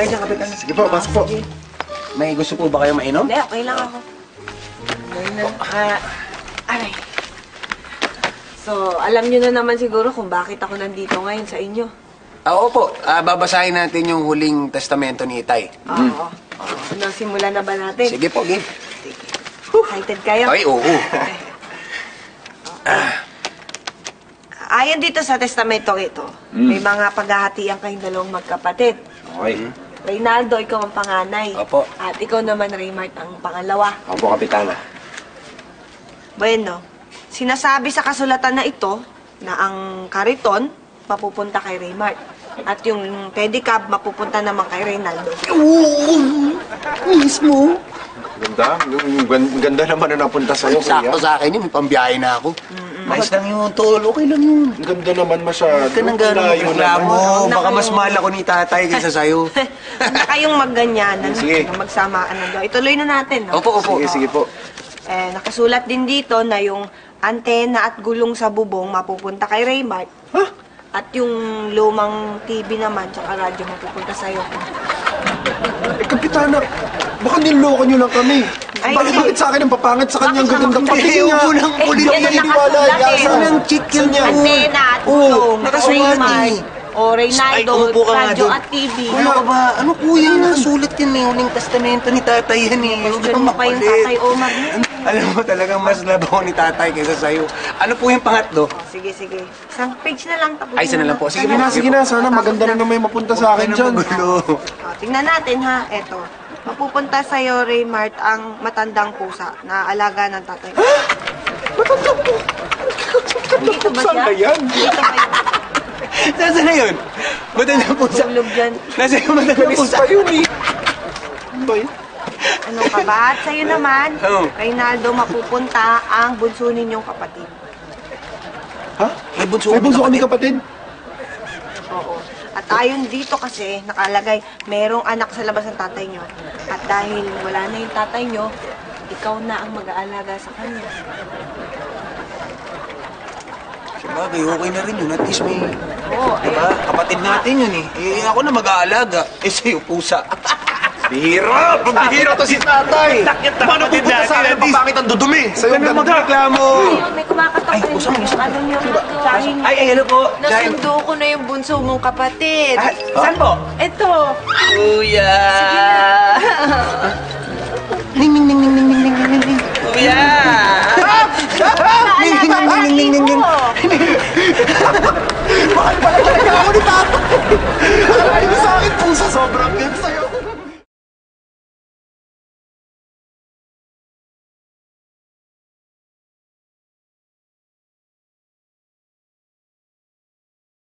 tayo dyan, Kapitan. Sige po, pasok po. May gusto po ba kayo mainom? Hindi, okay lang ako. Aray. So, alam nyo na naman siguro kung bakit ako nandito ngayon sa inyo. Opo. Babasahin natin yung huling testamento ni Itay. Oo. Ano, simulan na ba natin? Sige po, game. Excited kayo? Ay, oo. Ayon dito sa testamento ito, may mga paghahatian kayong dalawang magkapatid. Okay. Reynaldo, ikaw ang panganay. Opo. At ikaw naman, Raymart, ang pangalawa. Opo, Kapitana. Bueno, sinasabi sa kasulatan na ito na ang kariton mapupunta kay Raymart. At yung pedicab mapupunta naman kay Reynaldo. Oo, mismo. Ganda naman na napunta sa'yo, Sakto sa akin yun, may pambiyahe na ako. Ayos lang yun, tol. Okay lang yun. Ang ganda naman masyado. Huwag ka nang gano'ng reklamo. Baka mas mahal ako ni tatay kaysa sa'yo. Na kayong magganyanan, Sige. magsamaan ng gawa. Ituloy na natin. No? Opo, opo. Sige po. Nakasulat din dito na yung antena at gulong sa bubong mapupunta kay Raymart. Ha? At yung lumang TV naman, tsaka radyo mapupunta sa'yo. Kapitana, baka niloko nyo lang kami. Ay, Bakit sa akin ang papangit sa kanyang gagandang pati niya? Unang Hindi yan ako ang naniniwala. nakasulat eh. Yasa. Unang chick yun. Antena at gulong, nakasulat Raymart, eh. o Reynaldo, Ay, umupo ka nga radyo doon. at TV. Ano ka ba? Ano kuya? Nakasulat yan eh. Huling testamento ni tatay yan eh. Huwag Question kang mo pa yung makulit. tatay Omar. Alam mo talagang mas love ako ni tatay kaysa sa'yo. Ano po yung pangatlo? Sige, sige. Isang page na lang. Tapos Ay, isa na lang po. Sige Sige na. Sana maganda rin na may mapunta sa akin dyan. Magulo. Tingnan natin ha. Eto. Mapupunta sa'yo, Raymart, ang matandang pusa na alaga ng tatay. Matanda po. Dito ba Saan siya? ba yan? Dito ba yun? Nasaan na yun? Matanda po sa... Tulog dyan. Nasaan yung matanda po Kalis sa... pa yun eh. Ano ba yun? Ano ka ba? At sa'yo naman, Oh. Reynaldo, mapupunta ang bunso ninyong kapatid. Ha? May bunso May bunso kami kapatid. Oo. At ayon dito kasi, nakalagay, merong anak sa labas ng tatay nyo. At dahil wala na yung tatay nyo, ikaw na ang mag-aalaga sa kanya. Sabagay, okay na rin yun. At least may... Oo, Diba? Kapatid natin yun eh. Eh, ako na mag-aalaga. Eh, sa'yo, pusa. Bihira! Pagbihira to si tatay! Paano pupunta sa akin? Papangit ang dudumi! Sa'yo Huwag ka na ganda. magreklamo. Ayun, may kumakatok rin. usap mo, usap mo. Ano nyo, tsahin nyo. Ay, hello po. Dahil... Nasundo ko na yung bunso mong kapatid. Saan po? Ito. Kuya! Ning, ning, ning, ning, ning, ning, ning, ning, ning. Kuya! Ning, ning, ning, ning, ning, ning, ning. Bakit pala talaga ako ni tatay?